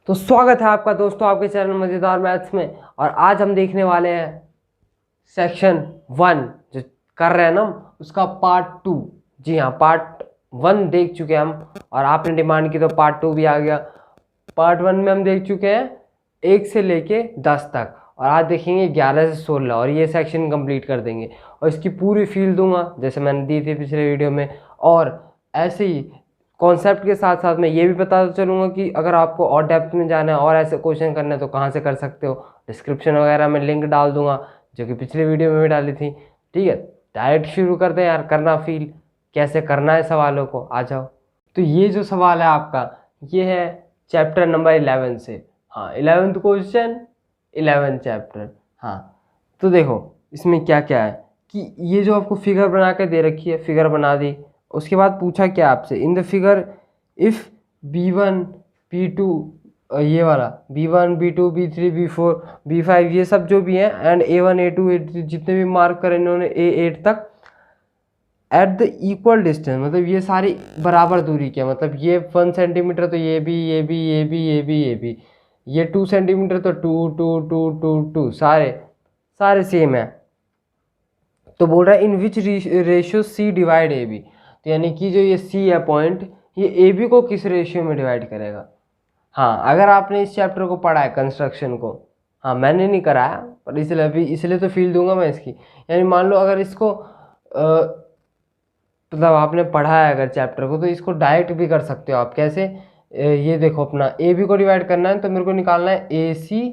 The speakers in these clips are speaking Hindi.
तो स्वागत है आपका दोस्तों आपके चैनल मज़ेदार मैथ्स में। और आज हम देखने वाले हैं सेक्शन 1 जो कर रहे हैं ना उसका पार्ट 2। जी हाँ, पार्ट 1 देख चुके हैं हम और आपने डिमांड की तो पार्ट 2 भी आ गया। पार्ट 1 में हम देख चुके हैं 1 से लेके 10 तक और आज देखेंगे 11 से 16 और ये सेक्शन कंप्लीट कर देंगे और इसकी पूरी फील दूंगा जैसे मैंने दी थी पिछले वीडियो में। और ऐसे ही कॉन्सेप्ट के साथ साथ मैं ये भी बताता चलूँगा कि अगर आपको और डेप्थ में जाना है और ऐसे क्वेश्चन करने हैं तो कहाँ से कर सकते हो। डिस्क्रिप्शन वगैरह में लिंक डाल दूंगा जो कि पिछले वीडियो में भी डाली थी। ठीक है, डायरेक्ट शुरू करते हैं यार, करना फील कैसे करना है सवालों को, आ जाओ। तो ये जो सवाल है आपका ये है चैप्टर नंबर 11 से। हाँ, 11th क्वेश्चन 11th चैप्टर। हाँ, तो देखो इसमें क्या क्या है कि ये जो आपको फिगर बना के दे रखी है, फिगर बना दी, उसके बाद पूछा क्या आपसे, in the figure if B1 B2 ये वाला B1 B2 B3 B4 B5 ये सब जो भी हैं एंड A1 A2 A3 जितने भी मार्क करे इन्होंने A8 तक एट द इक्वल डिस्टेंस, मतलब ये सारी बराबर दूरी क्या, मतलब ये 1 सेंटीमीटर तो ये भी ये भी ये भी ये भी ये भी, ये 2 सेंटीमीटर तो 2 2 2 2 2 सारे सेम है। तो बोल रहा है in which ratio C divide AB, तो यानी कि जो ये C है पॉइंट ये AB को किस रेशियो में डिवाइड करेगा। हाँ, अगर आपने इस चैप्टर को पढ़ा है कंस्ट्रक्शन को, हाँ मैंने नहीं कराया पर इसलिए तो फील दूंगा मैं इसकी। यानी मान लो अगर इसको मतलब आपने पढ़ा है अगर चैप्टर को तो इसको डायरेक्ट भी कर सकते हो आप। कैसे, ये देखो अपना AB को डिवाइड करना है तो मेरे को निकालना है AC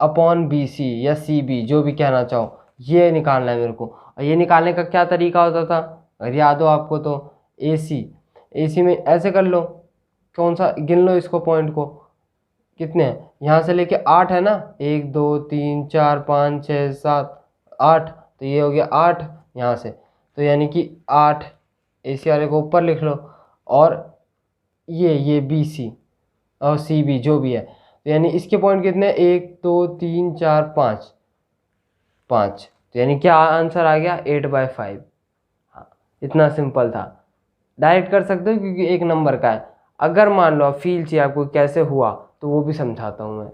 अपॉन BC या CB जो भी कहना चाहो, ये निकालना है मेरे को। और ये निकालने का क्या तरीका होता था अगर याद हो आपको तो AC में ऐसे कर लो, कौन सा गिन लो इसको पॉइंट को, कितने हैं यहाँ से लेके 8 है ना, 1 2 3 4 5 6 7 8, तो ये हो गया 8 यहाँ से, तो यानी कि 8 AC वाले को ऊपर लिख लो और ये BC और CB जो भी है, तो यानी इसके पॉइंट कितने 1 2 3 4 5 5, तो यानी क्या आंसर आ गया 8/5। हाँ, इतना सिंपल था, डायरेक्ट कर सकते हो क्योंकि एक नंबर का है। अगर मान लो फील चाहिए आपको कैसे हुआ तो वो भी समझाता हूँ मैं।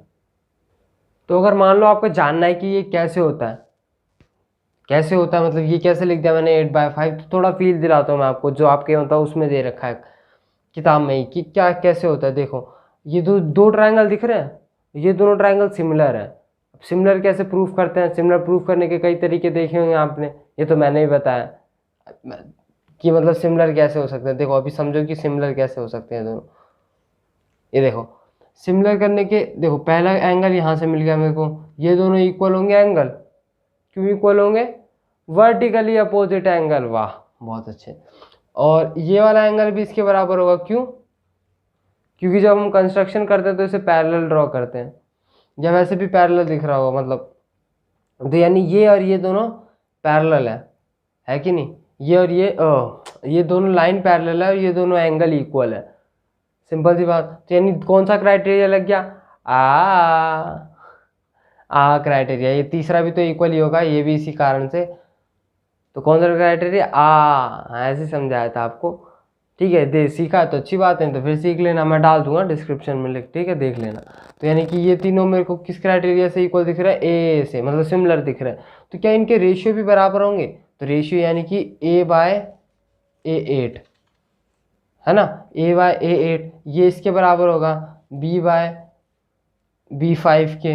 तो अगर मान लो आपको जानना है कि ये कैसे होता है, मतलब ये कैसे लिख दिया मैंने 8/5, तो थोड़ा फील दिलाता हूँ मैं आपको जो आपके मतलब उसमें दे रखा है किताब में ही कि क्या कैसे होता है। देखो ये दो ट्रायंगल दिख रहे हैं, ये दोनों ट्रायंगल सिमिलर है। अब सिमिलर कैसे प्रूफ करते हैं, सिमिलर प्रूफ करने के कई तरीके देखे होंगे आपने, ये तो मैंने भी बताया कि मतलब सिमिलर कैसे हो सकते हैं। देखो अभी समझो कि सिमिलर कैसे हो सकते हैं दोनों। ये देखो सिमिलर करने के, देखो पहला एंगल यहाँ से मिल गया मेरे को, ये दोनों इक्वल होंगे एंगल, क्यों इक्वल होंगे, वर्टिकली अपोजिट एंगल, वाह बहुत अच्छे। और ये वाला एंगल भी इसके बराबर होगा, क्यों, क्योंकि जब हम कंस्ट्रक्शन करते हैं तो इसे पैरेलल ड्रॉ करते हैं, जब ऐसे भी पैरेलल दिख रहा होगा मतलब, तो यानी ये और ये दोनों पैरेलल है कि नहीं, ये और ये दोनों लाइन पैरेलल है और ये दोनों एंगल इक्वल है, सिंपल सी बात। तो यानी कौन सा क्राइटेरिया लग गया, क्राइटेरिया, ये तीसरा भी तो इक्वल ही होगा, ये भी इसी कारण से, तो कौन सा क्राइटेरिया ऐसे समझाया था आपको। ठीक है, दे सीखा तो अच्छी बात है, तो फिर सीख लेना, मैं डाल दूंगा डिस्क्रिप्शन में लिख, ठीक है देख लेना। तो यानी कि ये तीनों मेरे को किस क्राइटेरिया से इक्वल दिख रहा है, ए से, मतलब सिमिलर दिख रहा है। तो क्या इनके रेशियो भी बराबर होंगे, तो रेशियो यानी कि A/A8 है ना, A/A8 ये इसके बराबर होगा B/B5 के,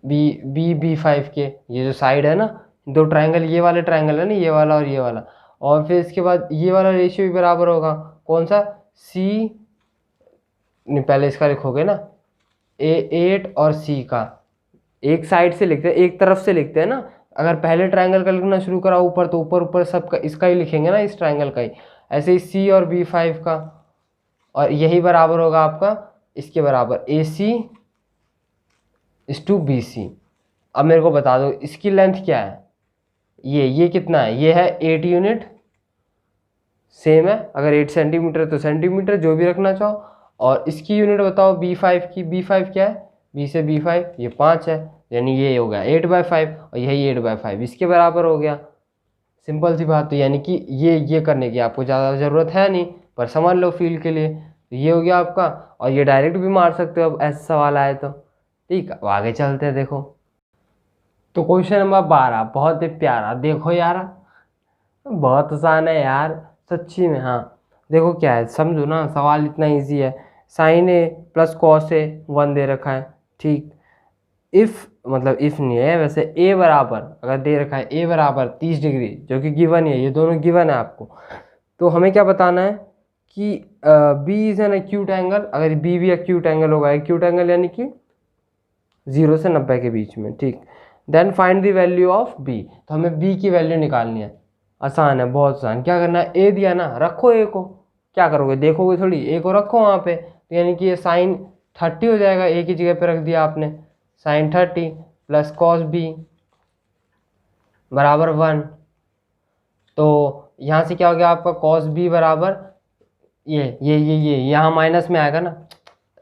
B5 के, ये जो साइड है ना दो ट्रायंगल, ये वाले ट्रायंगल है ना, ये वाला और ये वाला, और फिर इसके बाद ये वाला रेशियो भी बराबर होगा, कौन सा, C नहीं पहले इसका लिखोगे ना, A8 और C का, एक साइड से लिखते हैं, एक तरफ से लिखते हैं ना। अगर पहले ट्रायंगल का लिखना शुरू करा ऊपर तो ऊपर सबका इसका ही लिखेंगे ना, इस ट्रायंगल का ही। ऐसे ही C और B5 का, और यही बराबर होगा आपका इसके बराबर AC/BC। अब मेरे को बता दो इसकी लेंथ क्या है, ये कितना है, ये है 8 यूनिट, सेम है, अगर 8 सेंटीमीटर तो सेंटीमीटर जो भी रखना चाहो। और इसकी यूनिट बताओ B5 की, B5 क्या है, B से B5 ये 5 है, यानी ये हो गया 8/5 और यही 8/5 इसके बराबर हो गया, सिंपल सी बात। तो यानी कि ये करने की आपको ज़्यादा ज़रूरत है नहीं, पर समझ लो फील के लिए। तो ये हो गया आपका, और ये डायरेक्ट भी मार सकते हो अब ऐसा सवाल आए तो। ठीक, अब आगे चलते हैं। देखो तो क्वेश्चन नंबर 12 बहुत ही प्यारा, देखो यार बहुत आसान है यार सच्ची में। हाँ देखो क्या है, समझो ना, सवाल इतना इजी है। Sign A plus cos A 1 दे रखा है। ठीक, इफ़ मतलब इफ़ नहीं है वैसे, ए बराबर अगर दे रखा है ए बराबर 30 डिग्री, जो कि गिवन है, ये दोनों गिवन है आपको, तो हमें क्या बताना है कि B is an acute angle. अगर बी भी एक्यूट एंगल होगा, एक्यूट एंगल यानी कि 0 से 90 के बीच में। ठीक, then find the value of B, तो हमें बी की वैल्यू निकालनी है। आसान है, बहुत आसान। क्या करना है, ए दिया ना, रखो ए को, क्या करोगे, देखोगे थोड़ी, ए को रखो वहाँ पे, तो यानी कि ये साइन 30 हो जाएगा, ए की जगह पे रख दिया आपने, साइन 30 प्लस कॉस बी बराबर 1। तो यहाँ से क्या हो गया आपका, कॉस बी बराबर ये यहाँ माइनस में आएगा ना,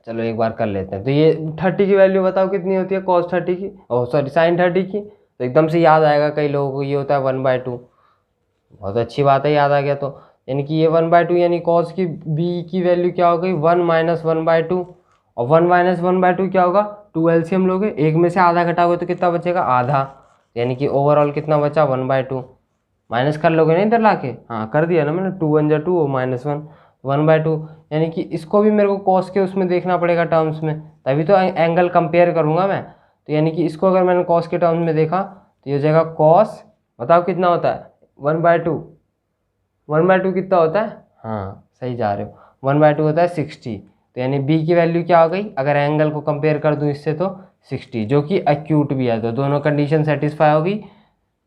चलो एक बार कर लेते हैं। तो ये 30 की वैल्यू बताओ कितनी होती है, कॉस 30 की, ओह सॉरी साइन 30 की। तो एकदम से याद आएगा कई लोगों को, ये होता है 1/2। बहुत अच्छी बात है, याद आ गया तो। यानी कि ये 1/2 यानी कॉस की बी की वैल्यू क्या हो गई, 1 - 1/2। और 1 - 1/2 क्या होगा, 2 एलसीएम लोगे, एक में से आधा घटाओगे तो कितना बचेगा, आधा। यानी कि ओवरऑल कितना बचा, 1/2। माइनस कर लोगे ना इधर लाके, हाँ कर दिया ना मैंने, 2 1 2 -1 1/2। यानी कि इसको भी मेरे को कॉस के उसमें देखना पड़ेगा टर्म्स में, तभी तो एंगल कंपेयर करूँगा मैं। तो यानी कि इसको अगर मैंने कॉस के टर्म्स में देखा तो ये हो जाएगा कॉस, बताओ कितना होता है, 1/2। 1/2 कितना होता है, हाँ सही जा रहे हो, 1/2 होता है 60। तो यानी बी की वैल्यू क्या हो गई, अगर एंगल को कंपेयर कर दूँ इससे तो 60, जो कि एक्यूट भी है। तो दोनों कंडीशन सेटिस्फाई होगी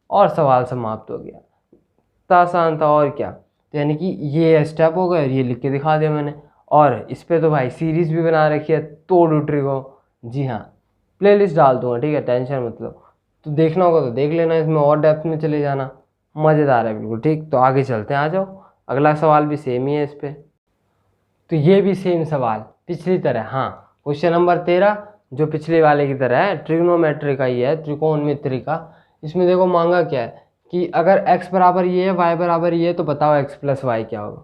और सवाल समाप्त हो गया। इतना आसान था और क्या। तो यानी कि ये स्टेप हो गए और ये लिख के दिखा दिया मैंने। और इस पर तो भाई सीरीज़ भी बना रखी है, तोड़ उठ रही हो। जी हाँ, प्लेलिस्ट डाल दूंगा, ठीक है, टेंशन मत लो। तो देखना होगा तो देख लेना, इसमें और डेप्थ में चले जाना, मज़ेदार है बिल्कुल। ठीक, तो आगे चलते हैं, आ जाओ। अगला सवाल भी सेम ही है इस पर। तो ये भी सेम सवाल पिछली तरह, हाँ क्वेश्चन नंबर 13 जो पिछले वाले की तरह है, ट्रिग्नोमेट्री का ही है, त्रिकोणमिति का। इसमें देखो मांगा क्या है कि अगर x बराबर ये है, y बराबर ये है, तो बताओ x + y क्या होगा।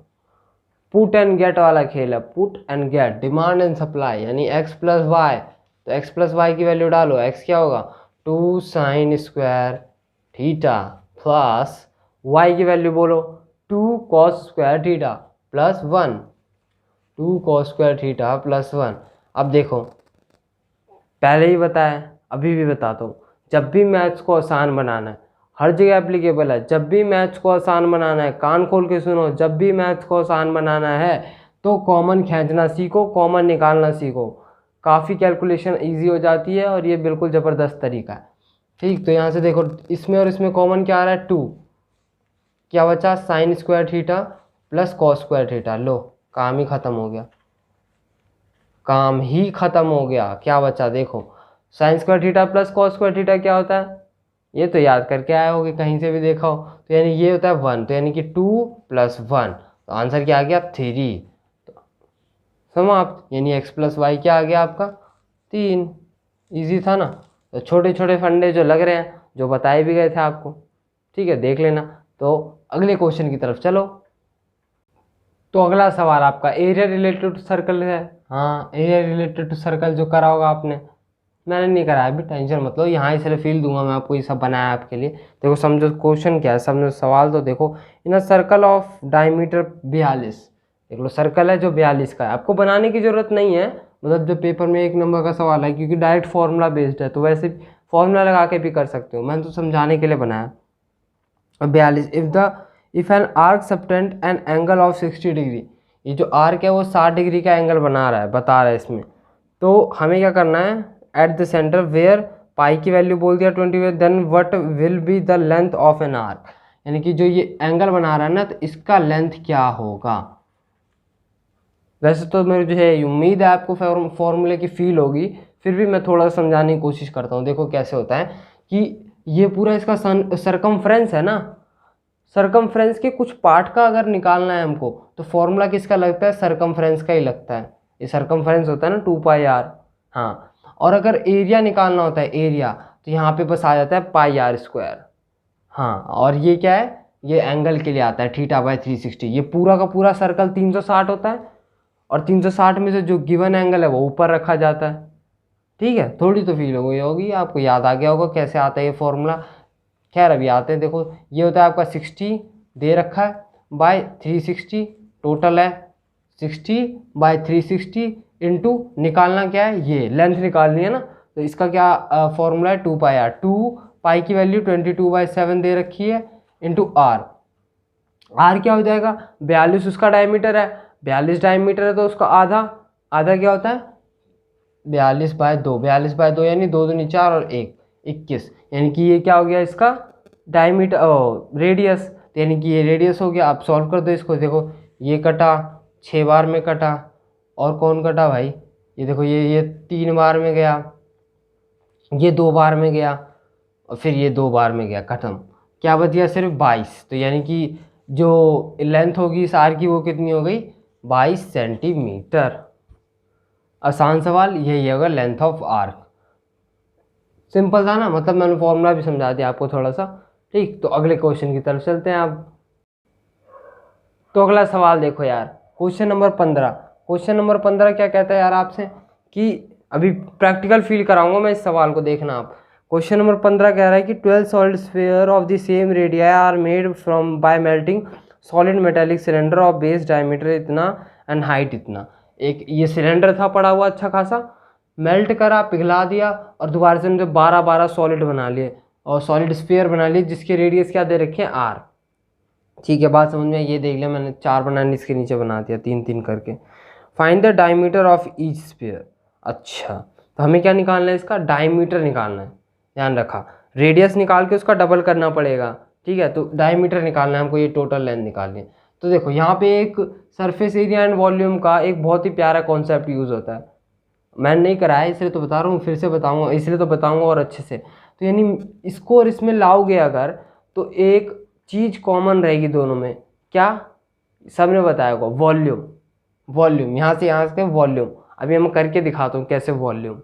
पुट एंड गेट वाला खेल है, put and get, demand and supply, यानी x + y। तो x + y की वैल्यू डालो, x क्या होगा, 2 sin square theta plus y की वैल्यू बोलो 2 cos square theta plus 1, 2 cos square theta plus 1। अब देखो पहले ही बताया, अभी भी बताता हूँ, जब भी मैथ्स को आसान बनाना है, हर जगह एप्लीकेबल है, जब भी मैथ्स को आसान बनाना है, कान खोल के सुनो, जब भी मैथ्स को आसान बनाना है तो कॉमन खींचना सीखो, कॉमन निकालना सीखो। काफ़ी कैलकुलेशन इजी हो जाती है और ये बिल्कुल ज़बरदस्त तरीका है। ठीक, तो यहाँ से देखो इसमें और इसमें कॉमन क्या आ रहा है, 2, क्या बचा, sine square theta plus cos square theta. लो काम ही ख़त्म हो गया, काम ही खत्म हो गया। क्या बचा, देखो sign square theta plus cos square theta क्या होता है, ये तो याद करके आए होगे, कहीं से भी देखा हो। तो यानी ये होता है 1, तो यानी कि 2 + 1, तो आंसर क्या आ गया, 3। तो समाप्त, यानी x + y क्या आ गया आपका, 3। इजी था ना। तो छोटे छोटे फंडे जो लग रहे हैं, जो बताए भी गए थे आपको, ठीक है, देख लेना। तो अगले क्वेश्चन की तरफ चलो। तो अगला सवाल आपका एरिया रिलेटेड टू सर्कल है। हाँ एरिया रिलेटेड टू सर्कल जो करा होगा आपने, मैंने नहीं कराया अभी, टेंशन मत लो, यहाँ ही सिर्फ फील दूंगा मैं आपको, ये सब बनाया आपके लिए। देखो समझो क्वेश्चन क्या है, समझो सवाल तो देखो, इन अ सर्कल ऑफ डायमीटर 42, देख लो सर्कल है जो 42 का है, आपको बनाने की ज़रूरत नहीं है, मतलब जो पेपर में 1 नंबर का सवाल है, क्योंकि डायरेक्ट फार्मूला बेस्ड है, तो वैसे फार्मूला लगा के भी कर सकते हो, मैंने तो समझाने के लिए बनाया। 42, if an arc subtend an angle of 60 degree, ये जो आर्क है वो 60 डिग्री का एंगल बना रहा है, बता रहा है इसमें। तो हमें क्या करना है, at the centre where pi की वैल्यू बोल दिया 20, then what will be the length of an arc, यानी कि जो ये एंगल बना रहा है ना, तो इसका लेंथ क्या होगा। वैसे तो मेरी जो है उम्मीद है आपको फॉर्मूले की फील होगी, फिर भी मैं थोड़ा समझाने की कोशिश करता हूँ। देखो कैसे होता है कि ये पूरा इसका सरकमफ्रेंस है ना, सरकमफ्रेंस के कुछ पार्ट का अगर निकालना है हमको, तो फॉर्मूला किसका लगता है, सरकमफ्रेंस का ही लगता है। ये सरकमफ्रेंस होता है ना 2πr, हाँ। और अगर एरिया निकालना होता है, एरिया, तो यहाँ पे बस आ जाता है πr², हाँ। और ये क्या है, ये एंगल के लिए आता है, θ/360। ये पूरा का पूरा सर्कल 360 होता है, और 360 में से जो गिवन एंगल है वो ऊपर रखा जाता है। ठीक है, थोड़ी तो फील हो गई होगी, आपको याद आ गया होगा कैसे आता है ये फॉर्मूला। खैर अभी आते हैं, देखो ये होता है आपका 60 दे रखा है बाय 360, टोटल है 60 बाय 360 इंटू निकालना क्या है, ये लेंथ निकालनी है ना, तो इसका क्या फॉर्मूला है 2 पाई आर। 2 पाई की वैल्यू 22/7 दे रखी है इंटू आर। आर क्या हो जाएगा, 42 उसका डायमीटर है, 42 डायमीटर है तो उसका आधा, आधा क्या होता है 42/2, 42/2 यानी 2 दूनी 4 और 1 21, यानी कि ये क्या हो गया इसका डायमीटर रेडियस, तो यानी कि ये रेडियस हो गया। आप सॉल्व कर दो इसको, देखो ये कटा 6 बार में कटा, और कौन कटा भाई, ये देखो ये 3 बार में गया, ये 2 बार में गया, और फिर ये 2 बार में गया, खत्म। क्या बच गया सिर्फ 22, तो यानी कि जो लेंथ होगी इस आर की वो कितनी हो गई 22 सेंटीमीटर। आसान सवाल यही होगा, लेंथ ऑफ आर्क। सिंपल था ना, मतलब मैंने फॉर्मूला भी समझा दिया आपको थोड़ा सा। ठीक, तो अगले क्वेश्चन की तरफ चलते हैं आप। तो अगला सवाल देखो यार, क्वेश्चन नंबर 15। क्वेश्चन नंबर 15 क्या कहता है यार आपसे, कि अभी प्रैक्टिकल फील कराऊंगा मैं इस सवाल को, देखना आप। क्वेश्चन नंबर 15 कह रहा है कि 12 solid sphere of the same radius are made from by melting solid metallic cylinder of base diameter इतना एंड हाइट इतना। एक ये सिलेंडर था पड़ा हुआ अच्छा खासा, मेल्ट करा, पिघला दिया, और दोबारा से उनके 12 सॉलिड बना लिए, और सॉलिड स्फीयर बना लिए जिसके रेडियस क्या दे रखे हैं आर। ठीक है, बात समझ में, ये देख लिया मैंने, 4 बनाने इसके नीचे बना दिया 3-3 करके। Find the diameter of each sphere. अच्छा, तो हमें क्या निकालना है, इसका डायमीटर निकालना है, ध्यान रखा। रेडियस निकाल के उसका डबल करना पड़ेगा, ठीक है, तो डायमीटर निकालना है हमको, ये टोटल लेंथ निकालनी है। तो देखो यहाँ पे एक सरफेस एरिया एंड वॉल्यूम का एक बहुत ही प्यारा कॉन्सेप्ट यूज़ होता है, मैंने नहीं कराया इसलिए तो बता रहा हूँ, फिर से बताऊँगा इसलिए तो बताऊँगा और अच्छे से। तो यानी इसको और इसमें लाओगे अगर, तो एक चीज़ कॉमन रहेगी दोनों में, क्या, सबने बताया होगा, वॉल्यूम। वॉल्यूम यहाँ से वॉल्यूम। अभी मैं करके दिखाता हूँ कैसे वॉल्यूम।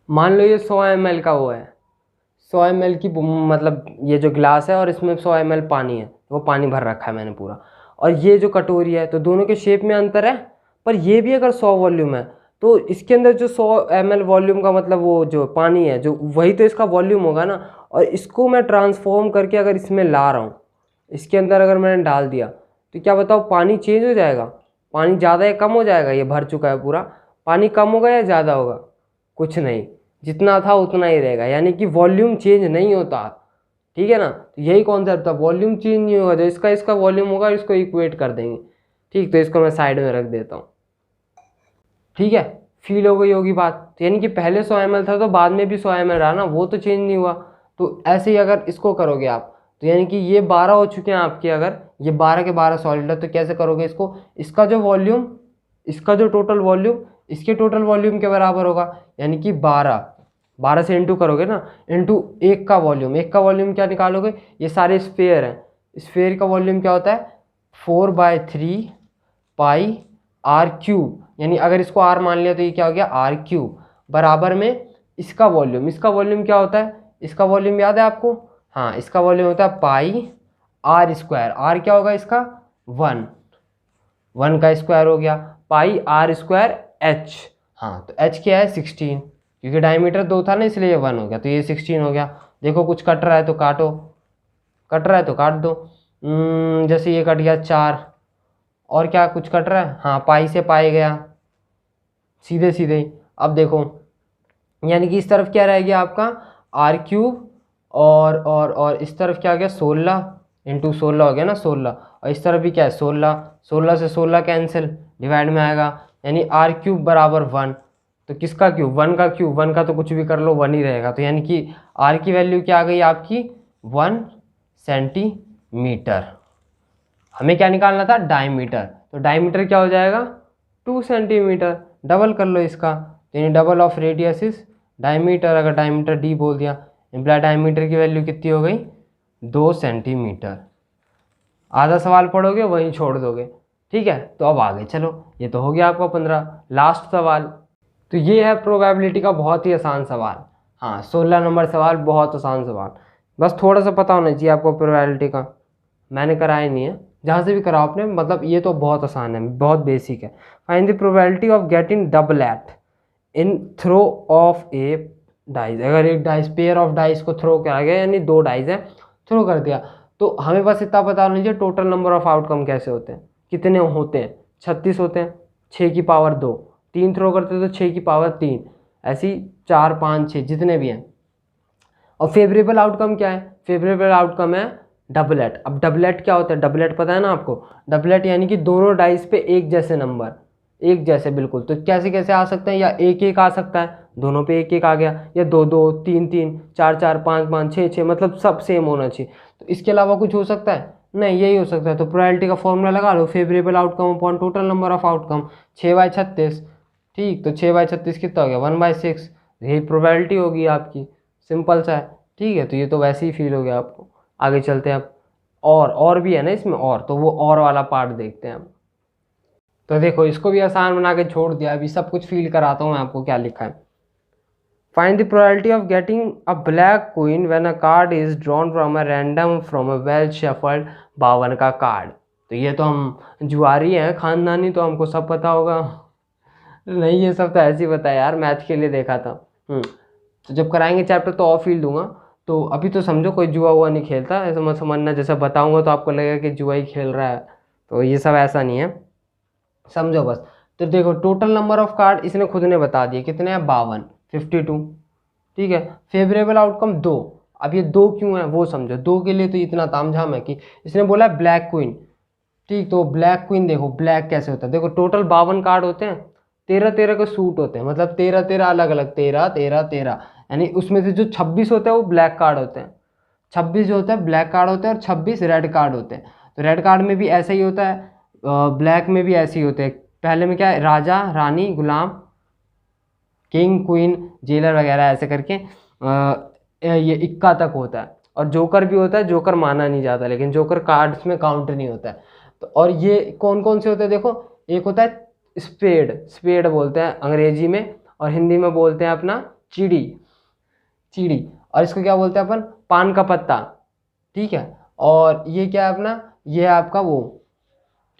मान लो ये 100 ml का वो है, 100 ml की मतलब ये जो ग्लास है और इसमें 100 ml पानी है, वो पानी भर रखा है मैंने पूरा, और ये जो कटोरी है, तो दोनों के शेप में अंतर है, पर ये भी अगर 100 वॉल्यूम है तो इसके अंदर जो 100 ml वॉल्यूम का मतलब वो जो पानी है जो, वही तो इसका वॉल्यूम होगा ना। और इसको मैं ट्रांसफॉर्म करके अगर इसमें ला रहा हूँ, इसके अंदर अगर मैंने डाल दिया, तो क्या बताओ पानी चेंज हो जाएगा, पानी ज़्यादा या कम हो जाएगा, ये भर चुका है पूरा, पानी कम होगा या ज़्यादा होगा, कुछ नहीं, जितना था उतना ही रहेगा, यानी कि वॉल्यूम चेंज नहीं होता। ठीक है ना, तो यही कॉन्सेप्ट था, वॉल्यूम चेंज नहीं होगा, जो इसका वॉल्यूम होगा इसको इक्वेट कर देंगे। ठीक, तो इसको मैं साइड में रख देता हूँ। ठीक है, फील हो गई होगी बात, तो यानी कि पहले 100 ml था तो बाद में भी 100 ml रहा ना, वो तो चेंज नहीं हुआ। तो ऐसे ही अगर इसको करोगे आप, तो यानी कि ये 12 हो चुके हैं आपके, अगर ये 12 के 12 सॉलिड है, तो कैसे करोगे इसको, इसका जो वॉल्यूम, इसका जो टोटल वॉल्यूम इसके टोटल वॉल्यूम के बराबर होगा, यानी कि 12 से इंटू करोगे ना, इंटू एक का वॉल्यूम, एक का वॉल्यूम क्या निकालोगे, ये सारे स्फेयर हैं, स्फेयर का वॉल्यूम क्या होता है 4/3 पाई आर क्यूब, यानी अगर इसको आर मान लिया तो ये क्या हो गया आर क्यूब, बराबर में इसका वॉल्यूम क्या होता है, इसका वॉल्यूम याद है आपको, हाँ इसका वॉल्यूम होता है पाई आर स्क्वायर, आर क्या होगा इसका 1 का स्क्वायर हो गया, पाई आर स्क्वायर एच, हाँ तो एच क्या है 16, क्योंकि डायमीटर 2 था ना इसलिए ये 1 हो गया, तो ये 16 हो गया। देखो कुछ कट रहा है तो काटो, कट रहा है तो काट दो, जैसे ये कट गया 4, और क्या कुछ कट रहा है, हाँ पाई से पाई गया, सीधे सीधे ही। अब देखो यानी कि इस तरफ क्या रह गया आपका आर क्यूब, और इस तरफ क्या हो गया 16 इंटू 16 हो गया ना 16, और इस तरफ भी क्या है 16 से 16 कैंसिल, डिवाइड में आएगा, यानी आर क्यूब बराबर 1, तो किसका क्यूब 1 का क्यूब, 1 का तो कुछ भी कर लो 1 ही रहेगा, तो यानी कि आर की वैल्यू क्या आ गई आपकी 1 सेंटीमीटर। हमें क्या निकालना था डायमीटर, तो डायमीटर क्या हो जाएगा 2 सेंटीमीटर, डबल कर लो इसका, तो यानी double of radius is diameter, अगर डायमीटर डी बोल दिया, इम्प्लाई डायमीटर की वैल्यू कितनी हो गई 2 सेंटीमीटर। आधा सवाल पढ़ोगे वहीं छोड़ दोगे। ठीक है, तो अब आगे चलो, ये तो हो गया आपका 15। लास्ट सवाल, तो ये है प्रोबेबिलिटी का बहुत ही आसान सवाल, हाँ 16 नंबर सवाल, बहुत आसान सवाल, बस थोड़ा सा पता होना चाहिए आपको प्रोबेबिलिटी का, मैंने कराया नहीं है, जहाँ से भी करा आपने, मतलब ये तो बहुत आसान है, बहुत बेसिक है। Find the probability of getting doublet in throw of a dice. अगर एक डाइस, पेयर ऑफ डाइस को थ्रो किया गया, यानी 2 डाइस है, थ्रो कर दिया, तो हमें बस इतना पता होना चाहिए टोटल नंबर ऑफ आउटकम कैसे होते हैं, कितने होते हैं। 36 होते हैं, 6 की पावर 2, 3 थ्रो करते हैं तो 6 की पावर 3, ऐसी 4 5 6 जितने भी हैं। और फेवरेबल आउटकम क्या है? फेवरेबल आउटकम है डबलेट। अब डबलेट क्या होता है? डबलेट पता है ना आपको? डबलेट यानी कि दोनों डाइस पे एक जैसे नंबर, एक जैसे बिल्कुल। तो कैसे कैसे आ सकते हैं? या एक एक आ सकता है, दोनों पे एक एक आ गया, या 2 2 3 3 4 4 5 5 6 6, मतलब सब सेम होना चाहिए। तो इसके अलावा कुछ हो सकता है? नहीं, यही हो सकता है। तो प्रोबेबिलिटी का फॉर्मूला लगा लो, favourable outcome upon total number of outcome, 6/36। ठीक, तो 6/36 कितना हो गया? 1/6। यही प्रोबेबिलिटी होगी आपकी, सिंपल सा है। ठीक है, तो ये तो वैसे ही फील हो गया आपको। आगे चलते हैं अब। और भी है ना इसमें, और तो वो और वाला पार्ट देखते हैं अब। तो देखो, इसको भी आसान बना के छोड़ दिया, अभी सब कुछ फील कराता हूँ मैं आपको क्या लिखा है। Find the probability of getting a black queen when a card is drawn from a random from a well shuffled 52 का कार्ड। तो ये तो हम जुआरी हैं खानदानी, तो हमको सब पता होगा। नहीं, ये सब तो ऐसे ही पता है यार, मैथ के लिए देखा था। तो जब कराएंगे चैप्टर तो और फील दूंगा। तो अभी तो समझो कोई जुआ हुआ नहीं खेलता, ऐसा मत समझना, जैसा बताऊंगा तो आपको लगेगा कि जुआ ही खेल रहा है। तो ये सब ऐसा नहीं है, समझो बस। तो देखो, टोटल नंबर ऑफ कार्ड इसने खुद ने बता दिए कितने हैं, 52, 52। ठीक है, फेवरेबल आउटकम 2। अब ये 2 क्यों है वो समझो। 2 के लिए तो इतना तामझाम है कि इसने बोला ब्लैक क्वीन। ठीक, तो ब्लैक क्वीन देखो, ब्लैक कैसे होता है, देखो टोटल 52 कार्ड होते हैं, 13 13 के सूट होते हैं, मतलब 13 13 अलग अलग, 13 13 13, यानी उसमें से जो 26 होते हैं वो ब्लैक कार्ड होते हैं। 26 जो होता है ब्लैक कार्ड होते हैं, और 26 रेड कार्ड होते हैं। तो रेड कार्ड में भी ऐसा ही होता है, ब्लैक में भी ऐसे ही होते हैं। पहले में क्या है, राजा रानी गुलाम, किंग क्वीन जेलर वगैरह ऐसे करके ये इक्का तक होता है। और जोकर भी होता है, जोकर माना नहीं जाता, लेकिन जोकर कार्ड्स में काउंट नहीं होता है। तो और ये कौन कौन से होते हैं देखो, एक होता है स्पेड, स्पेड बोलते हैं अंग्रेजी में, और हिंदी में बोलते हैं अपना चिड़ी, चिड़ी। और इसको क्या बोलते हैं अपन, पान का पत्ता। ठीक है, और ये क्या है अपना, ये है आपका वो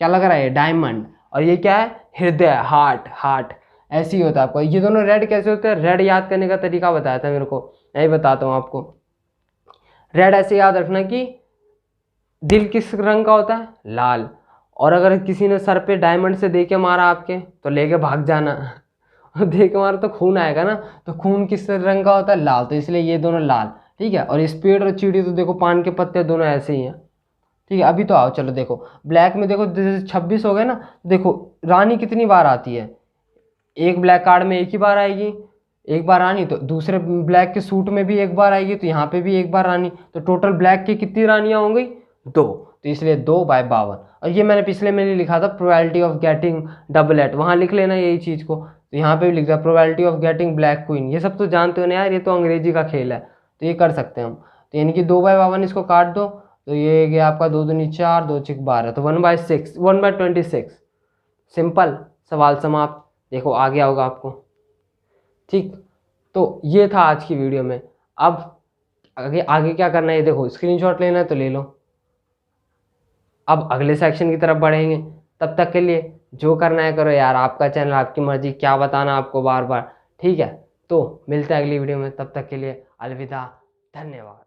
क्या लग रहा है, डायमंड। और ये क्या है, हृदय, हार्ट, हार्ट। ऐसे ही होता है आपको। ये दोनों रेड कैसे होते हैं, रेड याद करने का तरीका बताया था मेरे को, यही बताता हूँ आपको। रेड ऐसे याद रखना कि दिल किस रंग का होता है, लाल। और अगर किसी ने सर पे डायमंड से दे के मारा आपके, तो लेके भाग जाना। दे के मारा तो खून आएगा ना, तो खून किस रंग का होता है, लाल, तो इसलिए ये दोनों लाल। ठीक है, और स्पेड और चीड़ी तो देखो पान के पत्ते दोनों ऐसे ही हैं। ठीक है, अभी तो आओ चलो देखो, ब्लैक में देखो जैसे 26 हो गए ना, देखो रानी कितनी बार आती है, एक ब्लैक कार्ड में एक ही बार आएगी, एक बार रानी। तो दूसरे ब्लैक के सूट में भी एक बार आएगी, तो यहाँ पे भी एक बार रानी। तो टोटल ब्लैक की कितनी रानियाँ होंगी, 2। तो इसलिए 2/52। और ये मैंने पिछले में लिखा था प्रोबेबिलिटी ऑफ गेटिंग डबलेट, वहाँ लिख लेना यही चीज़ को। तो यहाँ पे भी लिख दिया probability of getting black queen. ये सब तो जानते हो ना यार, ये तो अंग्रेजी का खेल है, तो ये कर सकते हैं हम। तो यानी कि 2/52 इसको काट दो, तो ये गया आपका 2 दूनी 4, 2 6 12, तो 1/6, 1/26। सिंपल, सवाल समाप्त। देखो आ गया होगा आपको। ठीक, तो ये था आज की वीडियो में। अब आगे आगे क्या करना है, देखो स्क्रीनशॉट लेना है तो ले लो। अब अगले सेक्शन की तरफ बढ़ेंगे, तब तक के लिए जो करना है करो यार, आपका चैनल, आपकी मर्जी, क्या बताना आपको बार बार। ठीक है, तो मिलते हैं अगली वीडियो में, तब तक के लिए अलविदा, धन्यवाद।